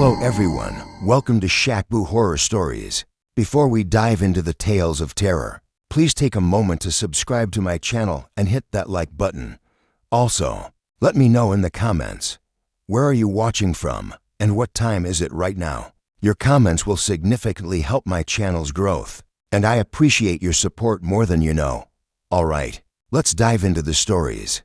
Hello everyone, welcome to Shakbu Horror Stories. Before we dive into the tales of terror, please take a moment to subscribe to my channel and hit that like button. Also, let me know in the comments, where are you watching from and what time is it right now? Your comments will significantly help my channel's growth, and I appreciate your support more than you know. Alright, let's dive into the stories.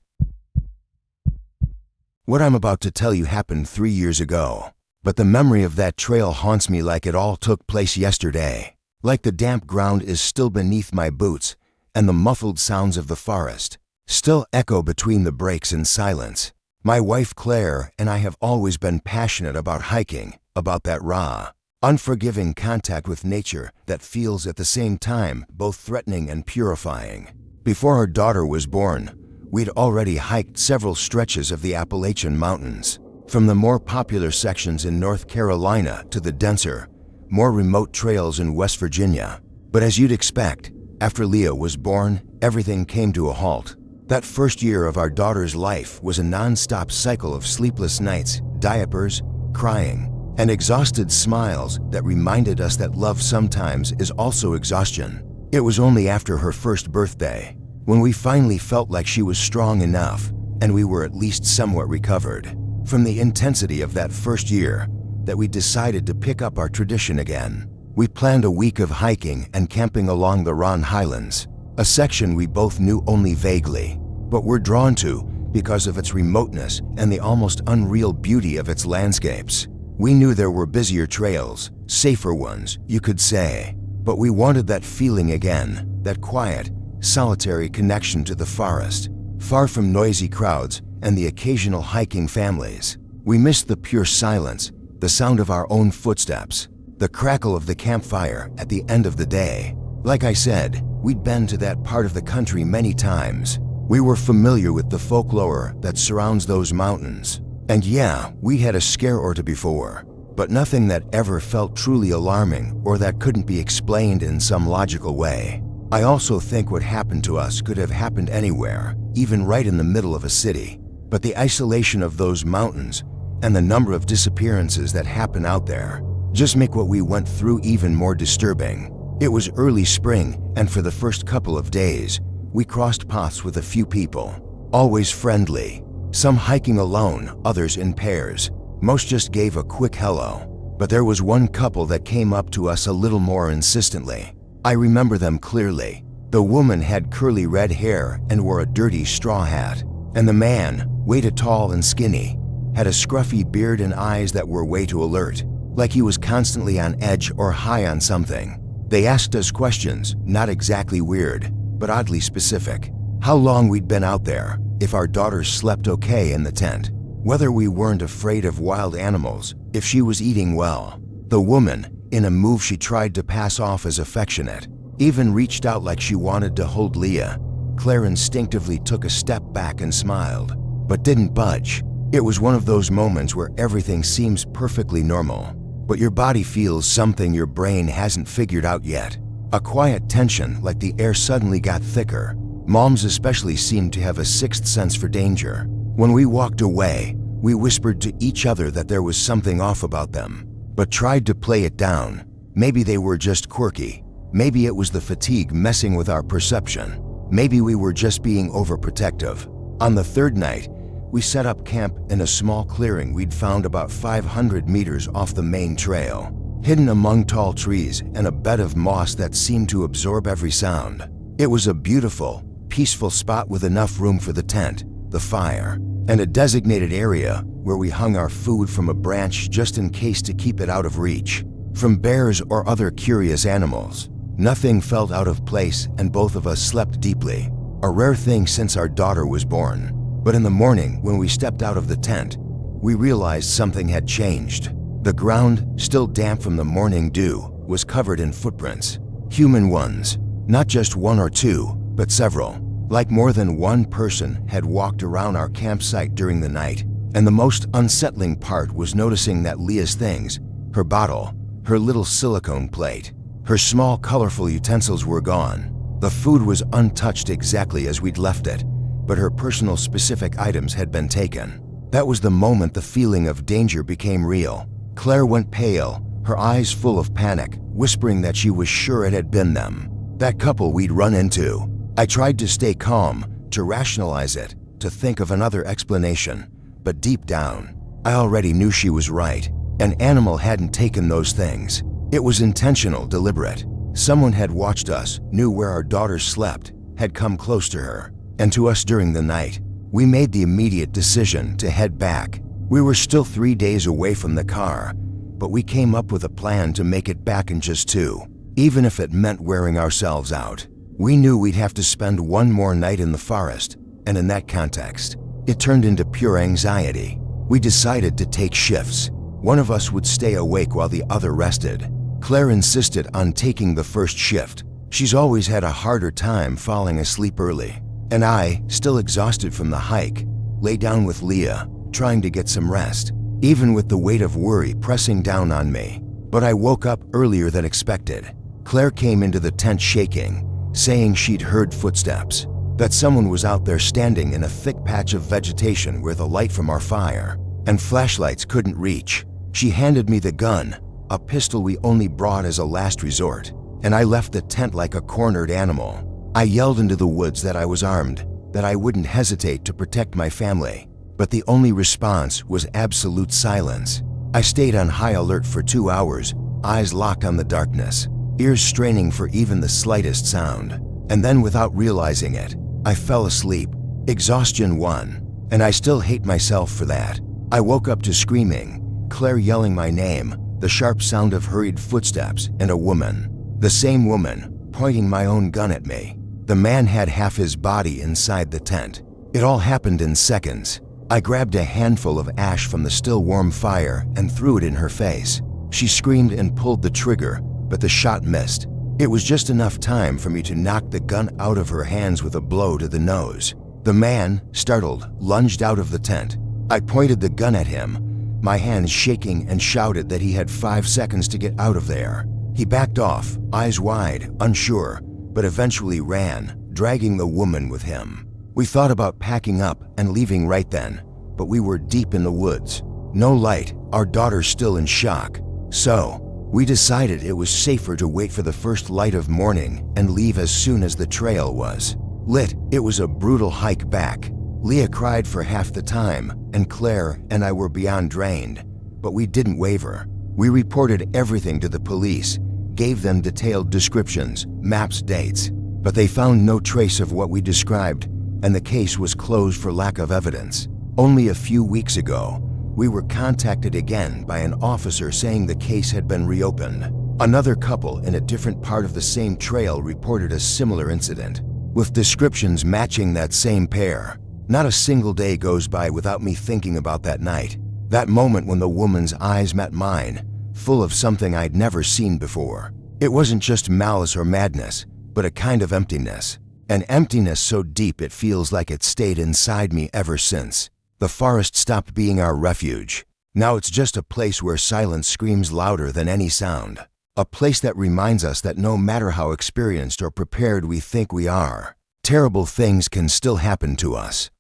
What I'm about to tell you happened 3 years ago, but the memory of that trail haunts me like it all took place yesterday. Like the damp ground is still beneath my boots, and the muffled sounds of the forest still echo between the breaks in silence. My wife Claire and I have always been passionate about hiking, about that raw, unforgiving contact with nature that feels at the same time both threatening and purifying. Before our daughter was born, we'd already hiked several stretches of the Appalachian Mountains, from the more popular sections in North Carolina to the denser, more remote trails in West Virginia. But as you'd expect, after Leah was born, everything came to a halt. That first year of our daughter's life was a non-stop cycle of sleepless nights, diapers, crying, and exhausted smiles that reminded us that love sometimes is also exhaustion. It was only after her first birthday, when we finally felt like she was strong enough and we were at least somewhat recovered from the intensity of that first year, that we decided to pick up our tradition again. We planned a week of hiking and camping along the Ron Highlands, a section we both knew only vaguely, but were drawn to because of its remoteness and the almost unreal beauty of its landscapes. We knew there were busier trails, safer ones, you could say, but we wanted that feeling again, that quiet, solitary connection to the forest, far from noisy crowds and the occasional hiking families. We missed the pure silence, the sound of our own footsteps, the crackle of the campfire at the end of the day. Like I said, we'd been to that part of the country many times. We were familiar with the folklore that surrounds those mountains. And yeah, we had a scare or two before, but nothing that ever felt truly alarming or that couldn't be explained in some logical way. I also think what happened to us could have happened anywhere, even right in the middle of a city. But the isolation of those mountains and the number of disappearances that happen out there just make what we went through even more disturbing. It was early spring, and for the first couple of days, we crossed paths with a few people, always friendly. Some hiking alone, others in pairs. Most just gave a quick hello. But there was one couple that came up to us a little more insistently. I remember them clearly. The woman had curly red hair and wore a dirty straw hat, and the man, way too tall and skinny, had a scruffy beard and eyes that were way too alert, like he was constantly on edge or high on something. They asked us questions, not exactly weird, but oddly specific. How long we'd been out there, if our daughter slept okay in the tent, whether we weren't afraid of wild animals, if she was eating well. The woman, in a move she tried to pass off as affectionate, even reached out like she wanted to hold Leah. Claire instinctively took a step back and smiled, but didn't budge. It was one of those moments where everything seems perfectly normal, but your body feels something your brain hasn't figured out yet. A quiet tension, like the air suddenly got thicker. Moms especially seemed to have a sixth sense for danger. When we walked away, we whispered to each other that there was something off about them, but tried to play it down. Maybe they were just quirky. Maybe it was the fatigue messing with our perception. Maybe we were just being overprotective. On the third night, we set up camp in a small clearing we'd found about 500 meters off the main trail, hidden among tall trees and a bed of moss that seemed to absorb every sound. It was a beautiful, peaceful spot with enough room for the tent, the fire, and a designated area where we hung our food from a branch just in case to keep it out of reach from bears or other curious animals. Nothing felt out of place, and both of us slept deeply, a rare thing since our daughter was born. But in the morning, when we stepped out of the tent, we realized something had changed. The ground, still damp from the morning dew, was covered in footprints. Human ones. Not just one or two, but several. Like more than one person had walked around our campsite during the night. And the most unsettling part was noticing that Leah's things, her bottle, her little silicone plate, her small colorful utensils were gone. The food was untouched exactly as we'd left it, but her personal specific items had been taken. That was the moment the feeling of danger became real. Claire went pale, her eyes full of panic, whispering that she was sure it had been them. That couple we'd run into. I tried to stay calm, to rationalize it, to think of another explanation, but deep down, I already knew she was right. An animal hadn't taken those things. It was intentional, deliberate. Someone had watched us, knew where our daughter slept, had come close to her, and to us during the night. We made the immediate decision to head back. We were still 3 days away from the car, but we came up with a plan to make it back in just 2, even if it meant wearing ourselves out. We knew we'd have to spend one more night in the forest, and in that context, it turned into pure anxiety. We decided to take shifts. One of us would stay awake while the other rested. Claire insisted on taking the first shift. She's always had a harder time falling asleep early. And I, still exhausted from the hike, lay down with Leah, trying to get some rest, even with the weight of worry pressing down on me. But I woke up earlier than expected. Claire came into the tent shaking, saying she'd heard footsteps, that someone was out there standing in a thick patch of vegetation where the light from our fire and flashlights couldn't reach. She handed me the gun, a pistol we only brought as a last resort, and I left the tent like a cornered animal. I yelled into the woods that I was armed, that I wouldn't hesitate to protect my family, but the only response was absolute silence. I stayed on high alert for 2 hours, eyes locked on the darkness, ears straining for even the slightest sound. And then, without realizing it, I fell asleep. Exhaustion won, and I still hate myself for that. I woke up to screaming, Claire yelling my name, the sharp sound of hurried footsteps, and a woman. The same woman, pointing my own gun at me. The man had half his body inside the tent. It all happened in seconds. I grabbed a handful of ash from the still warm fire and threw it in her face. She screamed and pulled the trigger, but the shot missed. It was just enough time for me to knock the gun out of her hands with a blow to the nose. The man, startled, lunged out of the tent. I pointed the gun at him, my hands shaking, and shouted that he had 5 seconds to get out of there. He backed off, eyes wide, unsure, but eventually ran, dragging the woman with him. We thought about packing up and leaving right then, but we were deep in the woods. No light, our daughter still in shock. So, we decided it was safer to wait for the first light of morning and leave as soon as the trail was lit. It was a brutal hike back. Leah cried for half the time, and Claire and I were beyond drained, but we didn't waver. We reported everything to the police, gave them detailed descriptions, maps, dates, but they found no trace of what we described, and the case was closed for lack of evidence. Only a few weeks ago, we were contacted again by an officer saying the case had been reopened. Another couple in a different part of the same trail reported a similar incident, with descriptions matching that same pair. Not a single day goes by without me thinking about that night, that moment when the woman's eyes met mine, full of something I'd never seen before. It wasn't just malice or madness, but a kind of emptiness. An emptiness so deep it feels like it stayed inside me ever since. The forest stopped being our refuge. Now it's just a place where silence screams louder than any sound. A place that reminds us that no matter how experienced or prepared we think we are, terrible things can still happen to us.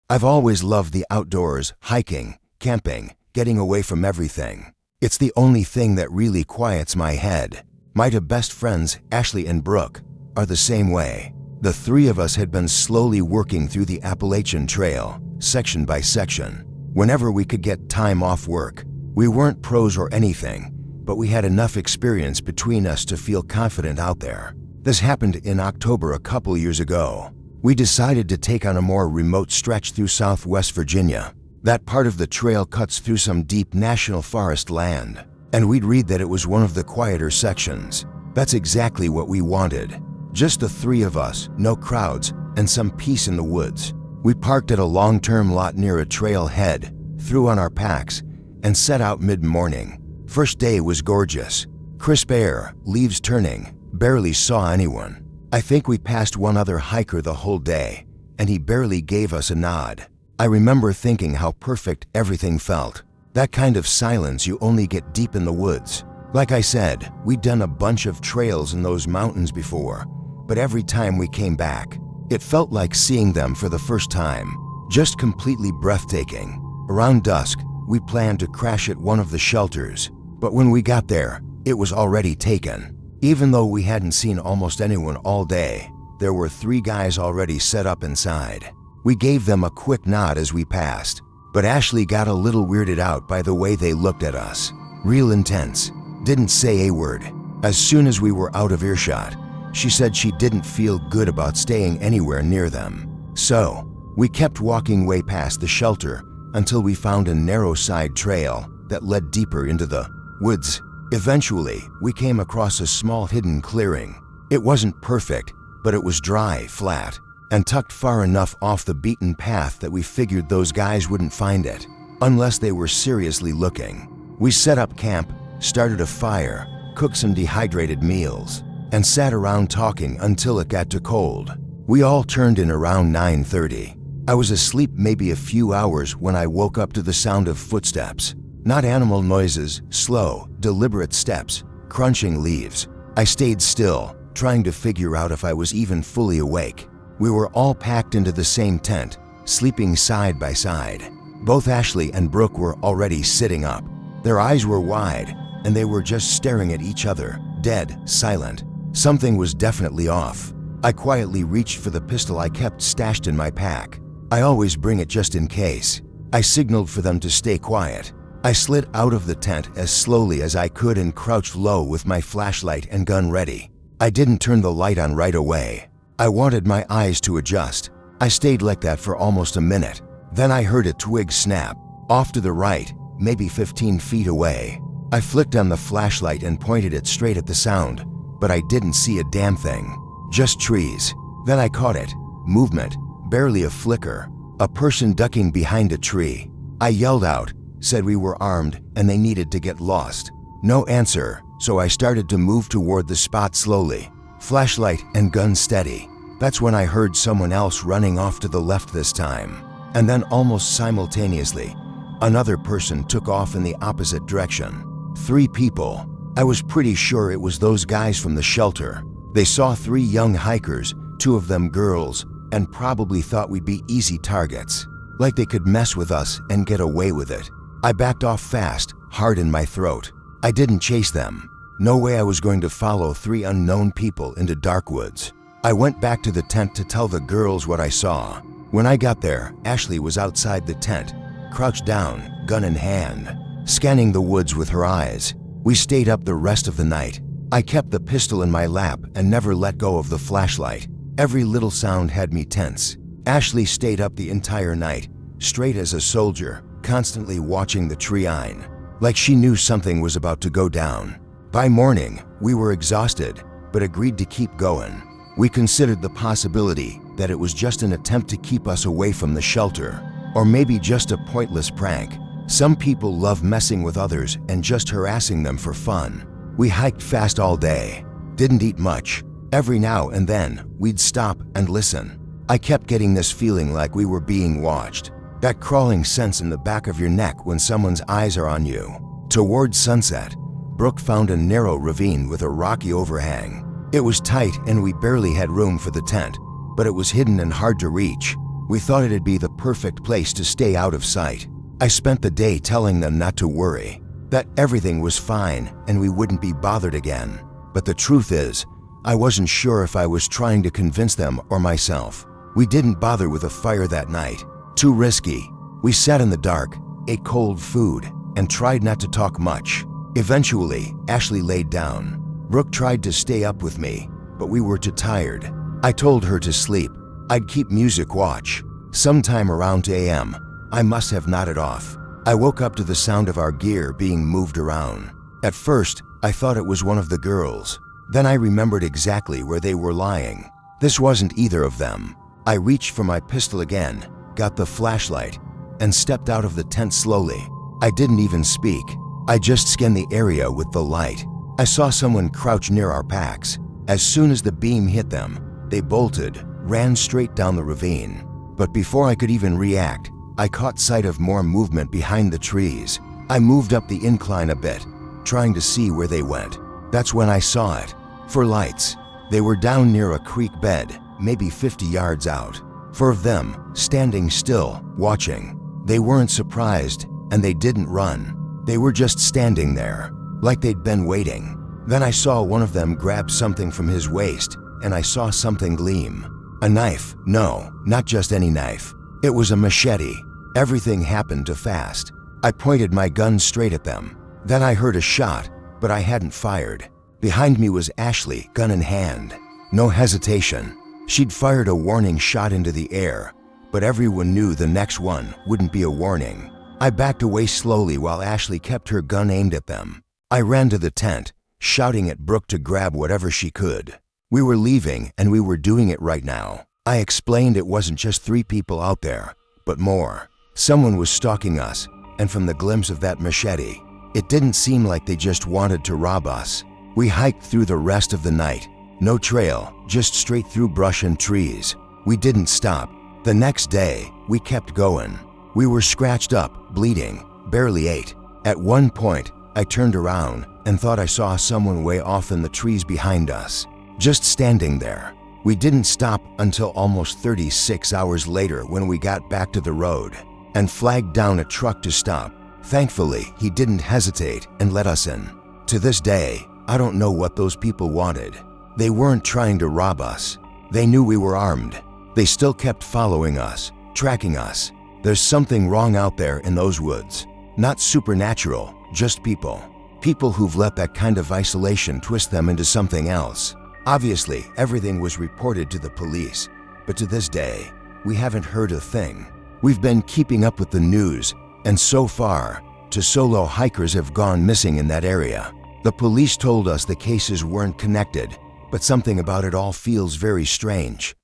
I've always loved the outdoors, hiking, camping, getting away from everything. It's the only thing that really quiets my head. My two best friends, Ashley and Brooke, are the same way. The three of us had been slowly working through the Appalachian Trail, section by section, whenever we could get time off work. We weren't pros or anything, but we had enough experience between us to feel confident out there. This happened in October a couple years ago. We decided to take on a more remote stretch through southwest Virginia. That part of the trail cuts through some deep national forest land, and we'd read that it was one of the quieter sections. That's exactly what we wanted. Just the three of us, no crowds, and some peace in the woods. We parked at a long-term lot near a trailhead, threw on our packs, and set out mid-morning. First day was gorgeous. Crisp air, leaves turning, barely saw anyone. I think we passed one other hiker the whole day, and he barely gave us a nod. I remember thinking how perfect everything felt. That kind of silence you only get deep in the woods. Like I said, we'd done a bunch of trails in those mountains before, but every time we came back, it felt like seeing them for the first time. Just completely breathtaking. Around dusk, we planned to crash at one of the shelters, but when we got there, it was already taken. Even though we hadn't seen almost anyone all day, there were 3 guys already set up inside. We gave them a quick nod as we passed, but Ashley got a little weirded out by the way they looked at us. Real intense. Didn't say a word. As soon as we were out of earshot, she said she didn't feel good about staying anywhere near them. So, we kept walking way past the shelter until we found a narrow side trail that led deeper into the woods. Eventually, we came across a small hidden clearing. It wasn't perfect, but it was dry, flat, and tucked far enough off the beaten path that we figured those guys wouldn't find it, unless they were seriously looking. We set up camp, started a fire, cooked some dehydrated meals, and sat around talking until it got too cold. We all turned in around 9:30. I was asleep maybe a few hours when I woke up to the sound of footsteps. Not animal noises, slow, deliberate steps, crunching leaves. I stayed still, trying to figure out if I was even fully awake. We were all packed into the same tent, sleeping side by side. Both Ashley and Brooke were already sitting up. Their eyes were wide, and they were just staring at each other, dead, silent. Something was definitely off. I quietly reached for the pistol I kept stashed in my pack. I always bring it just in case. I signaled for them to stay quiet. I slid out of the tent as slowly as I could and crouched low with my flashlight and gun ready. I didn't turn the light on right away. I wanted my eyes to adjust. I stayed like that for almost a minute. Then I heard a twig snap, off to the right, maybe 15 feet away. I flicked on the flashlight and pointed it straight at the sound, but I didn't see a damn thing. Just trees. Then I caught it. Movement. Barely a flicker. A person ducking behind a tree. I yelled out, said we were armed and they needed to get lost. No answer, so I started to move toward the spot slowly. Flashlight and gun steady. That's when I heard someone else running off to the left this time. And then almost simultaneously, another person took off in the opposite direction. 3 people. I was pretty sure it was those guys from the shelter. They saw 3 young hikers, 2 of them girls, and probably thought we'd be easy targets. Like they could mess with us and get away with it. I backed off fast, heart in my throat. I didn't chase them. No way I was going to follow 3 unknown people into dark woods. I went back to the tent to tell the girls what I saw. When I got there, Ashley was outside the tent, crouched down, gun in hand, scanning the woods with her eyes. We stayed up the rest of the night. I kept the pistol in my lap and never let go of the flashlight. Every little sound had me tense. Ashley stayed up the entire night, straight as a soldier, constantly watching the tree line, like she knew something was about to go down. By morning, we were exhausted, but agreed to keep going. We considered the possibility that it was just an attempt to keep us away from the shelter, or maybe just a pointless prank. Some people love messing with others and just harassing them for fun. We hiked fast all day, didn't eat much. Every now and then, we'd stop and listen. I kept getting this feeling like we were being watched. That crawling sense in the back of your neck when someone's eyes are on you. Towards sunset, Brooke found a narrow ravine with a rocky overhang. It was tight and we barely had room for the tent, but it was hidden and hard to reach. We thought it'd be the perfect place to stay out of sight. I spent the day telling them not to worry, that everything was fine and we wouldn't be bothered again. But the truth is, I wasn't sure if I was trying to convince them or myself. We didn't bother with a fire that night. Too risky. We sat in the dark, ate cold food, and tried not to talk much. Eventually, Ashley laid down. Brooke tried to stay up with me, but we were too tired. I told her to sleep. I'd keep music watch. Sometime around 2 a.m., I must have nodded off. I woke up to the sound of our gear being moved around. At first, I thought it was one of the girls. Then I remembered exactly where they were lying. This wasn't either of them. I reached for my pistol again, got the flashlight, and stepped out of the tent slowly. I didn't even speak. I just scanned the area with the light. I saw someone crouch near our packs. As soon as the beam hit them, they bolted, ran straight down the ravine. But before I could even react, I caught sight of more movement behind the trees. I moved up the incline a bit, trying to see where they went. That's when I saw it. For lights, they were down near a creek bed, maybe 50 yards out. 4 of them, standing still, watching. They weren't surprised, and they didn't run. They were just standing there, like they'd been waiting. Then I saw one of them grab something from his waist, and I saw something gleam. A knife. No, not just any knife. It was a machete. Everything happened too fast. I pointed my gun straight at them. Then I heard a shot, but I hadn't fired. Behind me was Ashley, gun in hand. No hesitation. She'd fired a warning shot into the air, but everyone knew the next one wouldn't be a warning. I backed away slowly while Ashley kept her gun aimed at them. I ran to the tent, shouting at Brooke to grab whatever she could. We were leaving, and we were doing it right now. I explained it wasn't just 3 people out there, but more. Someone was stalking us, and from the glimpse of that machete, it didn't seem like they just wanted to rob us. We hiked through the rest of the night. No trail, just straight through brush and trees. We didn't stop. The next day, we kept going. We were scratched up, bleeding, barely ate. At one point, I turned around and thought I saw someone way off in the trees behind us, just standing there. We didn't stop until almost 36 hours later when we got back to the road and flagged down a truck to stop. Thankfully, he didn't hesitate and let us in. To this day, I don't know what those people wanted. They weren't trying to rob us. They knew we were armed. They still kept following us, tracking us. There's something wrong out there in those woods. Not supernatural, just people. People who've let that kind of isolation twist them into something else. Obviously, everything was reported to the police, but to this day, we haven't heard a thing. We've been keeping up with the news, and so far, 2 solo hikers have gone missing in that area. The police told us the cases weren't connected, but something about it all feels very strange.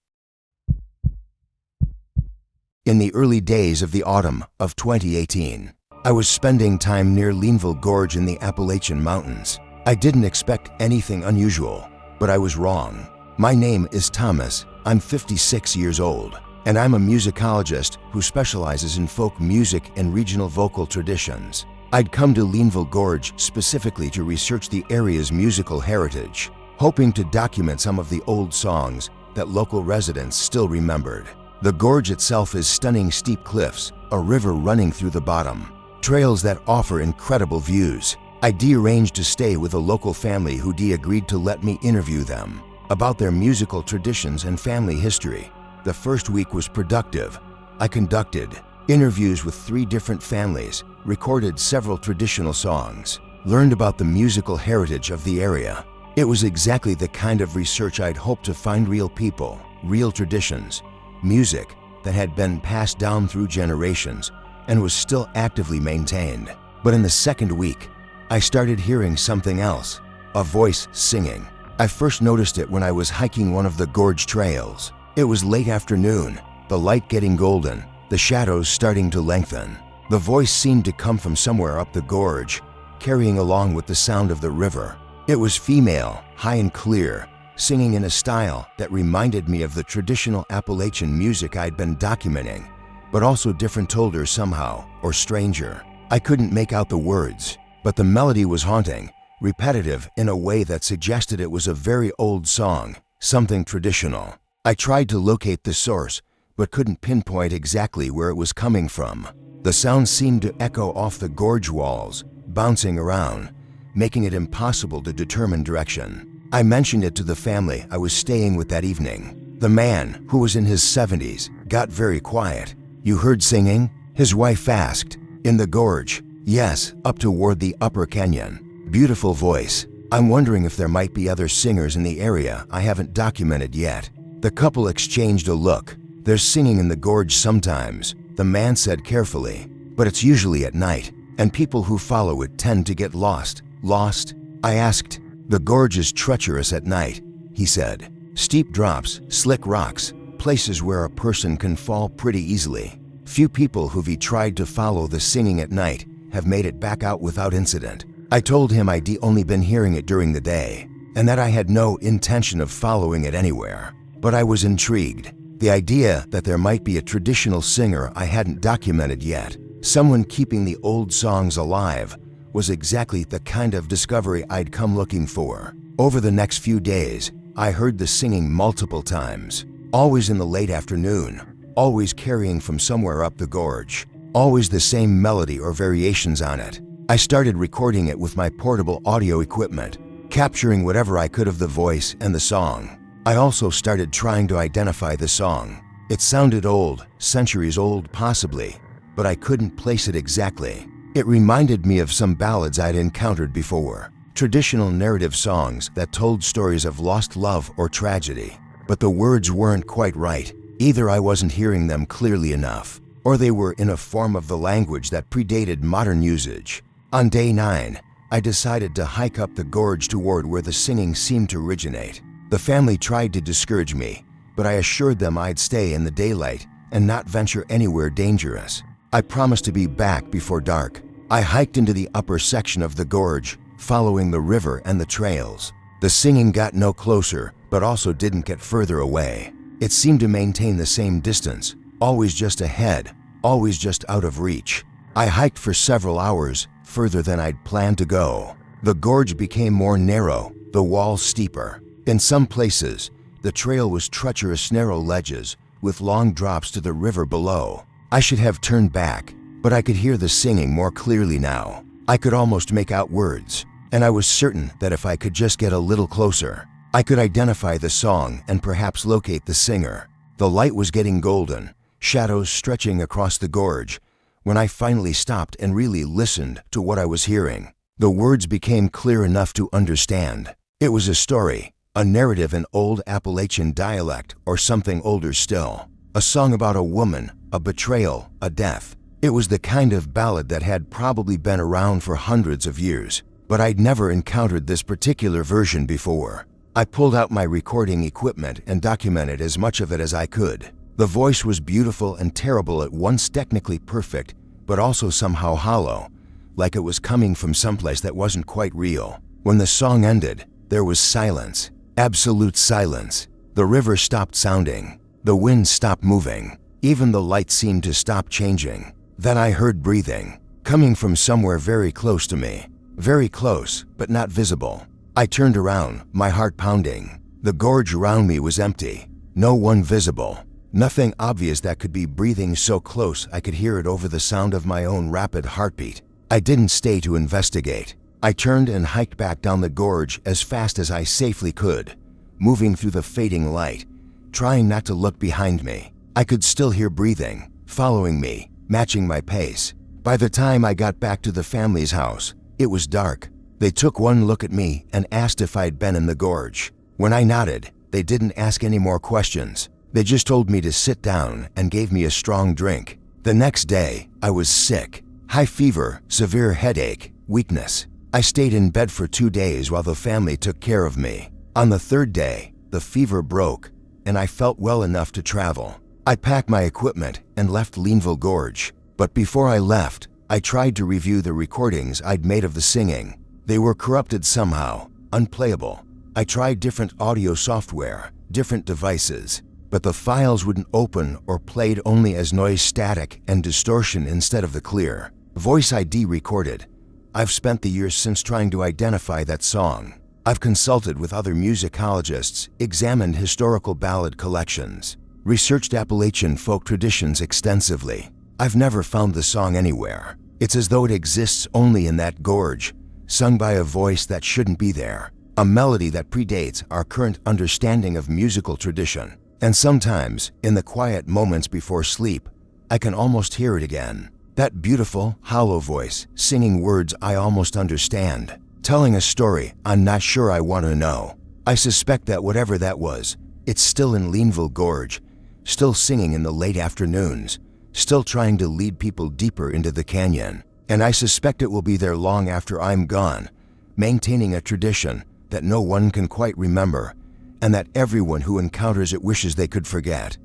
In the early days of the autumn of 2018, I was spending time near Leanville Gorge in the Appalachian Mountains. I didn't expect anything unusual, but I was wrong. My name is Thomas. I'm 56 years old, and I'm a musicologist who specializes in folk music and regional vocal traditions. I'd come to Leanville Gorge specifically to research the area's musical heritage, hoping to document some of the old songs that local residents still remembered. The gorge itself is stunning steep cliffs, a river running through the bottom, trails that offer incredible views. I arranged to stay with a local family who agreed to let me interview them about their musical traditions and family history. The first week was productive. I conducted interviews with 3 different families, recorded several traditional songs, learned about the musical heritage of the area. It was exactly the kind of research I'd hoped to find: real people, real traditions, music that had been passed down through generations and was still actively maintained. But in the second week, I started hearing something else, a voice singing. I first noticed it when I was hiking one of the gorge trails. It was late afternoon, the light getting golden, the shadows starting to lengthen. The voice seemed to come from somewhere up the gorge, carrying along with the sound of the river. It was female, high and clear, singing in a style that reminded me of the traditional Appalachian music I'd been documenting, but also different, older somehow, or stranger. I couldn't make out the words, but the melody was haunting, repetitive in a way that suggested it was a very old song, something traditional. I tried to locate the source, but couldn't pinpoint exactly where it was coming from. The sound seemed to echo off the gorge walls, bouncing around, making it impossible to determine direction. I mentioned it to the family I was staying with that evening. The man, who was in his 70s, got very quiet. "You heard singing?" his wife asked. "In the gorge?" "Yes, up toward the upper canyon." "Beautiful voice. I'm wondering if there might be other singers in the area I haven't documented yet." The couple exchanged a look. "There's singing in the gorge sometimes," the man said carefully, "but it's usually at night, and people who follow it tend to get lost." "Lost?" I asked. "The gorge is treacherous at night," he said. "Steep drops, slick rocks, places where a person can fall pretty easily. Few people who've tried to follow the singing at night have made it back out without incident." I told him I'd only been hearing it during the day, and that I had no intention of following it anywhere. But I was intrigued. The idea that there might be a traditional singer I hadn't documented yet, someone keeping the old songs alive, was exactly the kind of discovery I'd come looking for. Over the next few days, I heard the singing multiple times, always in the late afternoon, always carrying from somewhere up the gorge. always the same melody or variations on it. I started recording it with my portable audio equipment, capturing whatever I could of the voice and the song. I also started trying to identify the song. It sounded old, centuries old possibly, but I couldn't place it exactly. It reminded me of some ballads I'd encountered before, traditional narrative songs that told stories of lost love or tragedy. But the words weren't quite right. Either I wasn't hearing them clearly enough, or they were in a form of the language that predated modern usage. On day 9, I decided to hike up the gorge toward where the singing seemed to originate. The family tried to discourage me, but I assured them I'd stay in the daylight and not venture anywhere dangerous. I promised to be back before dark. I hiked into the upper section of the gorge, following the river and the trails. The singing got no closer, but also didn't get further away. It seemed to maintain the same distance, always just ahead, always just out of reach. I hiked for several hours, further than I'd planned to go. The gorge became more narrow, the walls steeper. In some places, the trail was treacherous narrow ledges with long drops to the river below. I should have turned back, but I could hear the singing more clearly now. I could almost make out words, and I was certain that if I could just get a little closer, I could identify the song and perhaps locate the singer. The light was getting golden, shadows stretching across the gorge, when I finally stopped and really listened to what I was hearing. The words became clear enough to understand. It was a story, a narrative in old Appalachian dialect or something older still. A song about a woman, a betrayal, a death. It was the kind of ballad that had probably been around for hundreds of years, but I'd never encountered this particular version before. I pulled out my recording equipment and documented as much of it as I could. The voice was beautiful and terrible at once, technically perfect, but also somehow hollow, like it was coming from someplace that wasn't quite real. When the song ended, there was silence, absolute silence. The river stopped sounding. The wind stopped moving. Even the light seemed to stop changing. Then I heard breathing, coming from somewhere very close to me. Very close, but not visible. I turned around, my heart pounding. The gorge around me was empty. No one visible. Nothing obvious that could be breathing so close I could hear it over the sound of my own rapid heartbeat. I didn't stay to investigate. I turned and hiked back down the gorge as fast as I safely could, moving through the fading light, trying not to look behind me. I could still hear breathing, following me, matching my pace. By the time I got back to the family's house, it was dark. They took one look at me and asked if I'd been in the gorge. When I nodded, they didn't ask any more questions. They just told me to sit down and gave me a strong drink. The next day, I was sick. High fever, severe headache, weakness. I stayed in bed for 2 days while the family took care of me. On the 3rd day, the fever broke, and I felt well enough to travel. I packed my equipment and left Leanville Gorge. But before I left, I tried to review the recordings I'd made of the singing. They were corrupted somehow, unplayable. I tried different audio software, different devices, but the files wouldn't open or played only as noise, static, and distortion instead of the clear Voice ID recorded. I've spent the years since trying to identify that song. I've consulted with other musicologists, examined historical ballad collections, researched Appalachian folk traditions extensively. I've never found the song anywhere. It's as though it exists only in that gorge, sung by a voice that shouldn't be there, a melody that predates our current understanding of musical tradition. And sometimes, in the quiet moments before sleep, I can almost hear it again. That beautiful, hollow voice, singing words I almost understand, telling a story I'm not sure I want to know. I suspect that whatever that was, it's still in Leanville Gorge, still singing in the late afternoons, still trying to lead people deeper into the canyon. And I suspect it will be there long after I'm gone, maintaining a tradition that no one can quite remember, and that everyone who encounters it wishes they could forget.